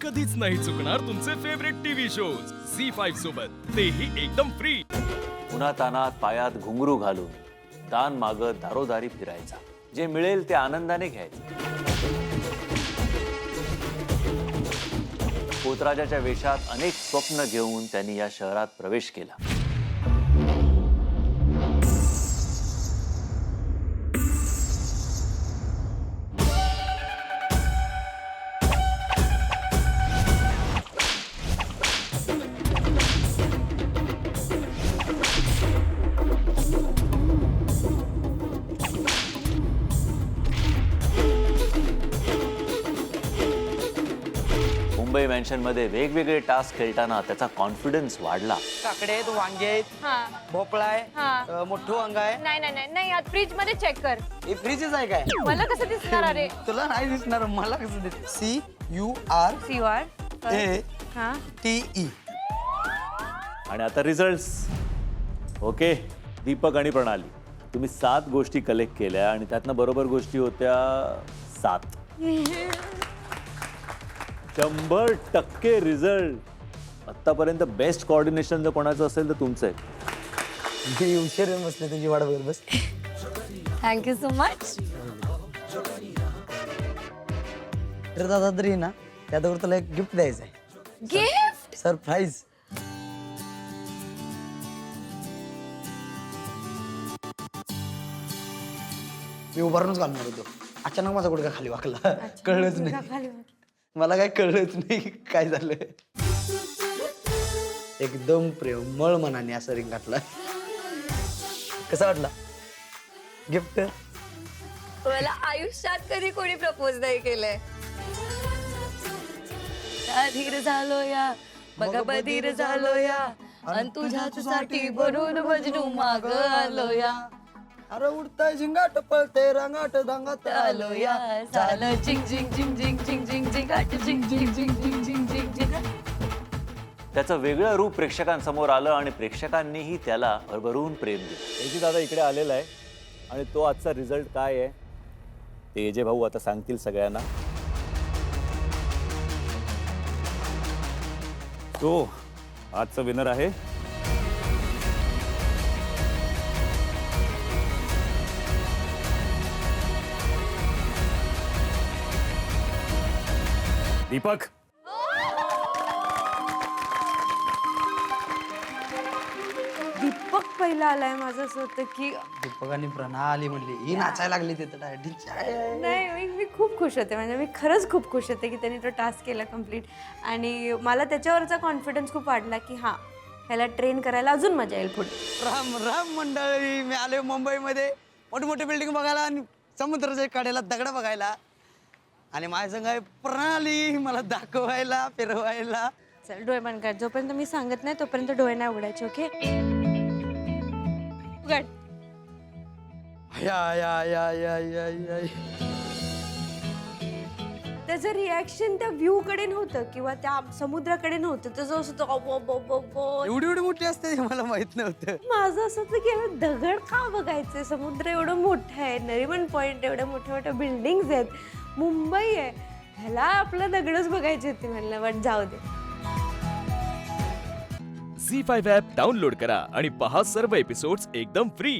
कधीच नाही चुकणार तुमचे फेवरेट टीव्ही शोज झी5 सोबत, तेही एकदम फ्री। उन्हातानात पायात घुंगरू घालून दान मागत दारोदारी फिरायचा, जे मिळेल ते आनंदाने घ्यायचं। पोतराजाच्या वेशात अनेक स्वप्न घेऊन त्यांनी या शहरात प्रवेश केला। मुंबई मॅन्शन मध्ये वेगवेगळे टास्क खेळताना त्याचा कॉन्फिडन्स वाढला। काकडे आहेत, वांगे आहेत, हा भोपळा आहे, हा. मोठं वांग आहे। नाही नाही नाही नाही यात फ्रीज मध्ये चेक कर। हे फ्रीजच आहे काय? मला कसं दिसणार अरे? तुला नाही दिसणार, मला कसं दिसणार? CURATE CUR हा आणि आता रिझल्ट्स। ओके दीपक आणि प्रणाली, तुम्ही 7 गोष्टी कलेक्ट केल्या आणि त्यातनं बरोबर गोष्टी होत्या 7। 100% रिझल्ट। आतापर्यंत बेस्ट कोऑर्डिनेशन जर कोणाचं असेल तर तुमचं आहे। मी उशीर येऊन बसले तुझी वाट बघत बस। Thank you so much. तर दादा तरी ना त्याच्यावर तुला एक गिफ्ट द्यायचं आहे, गिफ्ट? सरप्राईज। मी उभारूनच घालणार होतो, अचानक माझा गुडघा खाली वाकला, कळलंच नाही मला, काय कळलंच नाही काय झालं। एकदम प्रेमळ मनाने असं रिंग घातला। कसा वाटला गिफ्ट? मला आयुष्यात कधी कोणी प्रपोज नाही केलंय। धीर झालो या बघा बधीर झालो या, अन तुझ्यासाठी बनून मजनू माग आलो या। अरे उडताय झिंगाट पळते रंगाट दांगात आलो या, झालं झिंग झिंग झिंग झिंग झिंग झिंग झिंग आट झिंग झिंग झिंग झिंग झिंग झिंग झिंग। त्याचं वेगळं रूप प्रेक्षकांसमोर आलं आणि प्रेक्षकांनीही त्याला भरभरून प्रेम दिलं। एजी दादा इकडे आलेला आहे आणि तो आजचा रिझल्ट काय आहे ते एजे भाऊ आता सांगतील सगळ्यांना। तो आजचा विनर आहे दीपक। दीपक पहिला आलाय। माझं असं होतं की दीपक आणि प्रणाली म्हणली ही नाचायला लागली तिथं डायरेक्ट। नाही मी खूप खुश होते, म्हणजे मी खरंच खूप खुश होते की त्यांनी तो टास्क केला कम्प्लीट। आणि मला त्याच्यावरचा कॉन्फिडन्स खूप वाढला की हां ह्याला ट्रेन करायला अजून मजा येईल पुढे। राम राम मंडळी, मी आले मुंबईमध्ये मोठमोठे बिल्डिंग बघायला आणि समुद्राच्या कडेला दगड बघायला, आणि माझ्या संग आहे प्रणाली मला दाखवायला फिरवायला। चल डोळे बंद कर, जोपर्यंत मी सांगत नाही तोपर्यंत डोळे नाही उघडायचे। ओके उघड। या या या या या या त्याचं रिॲक्शन त्या व्ह्यू कडे नव्हतं किंवा त्या समुद्राकडे नव्हतं, त्याचं असं एवढी एवढी मोठी असते हे मला माहित नव्हतं। माझं असं होतं की याला दगड का बघायचंय? समुद्र एवढं मोठं आहे, नरिमन पॉइंट एवढ्या मोठ्या मोठ्या बिल्डिंग्स आहेत, मुंबई आहे, ह्याला आपलं दगडच बघायचे होते म्हणलं, बट जाऊ दे। झी5 ॲप डाउनलोड करा आणि पहा सर्व एपिसोड्स एकदम फ्री।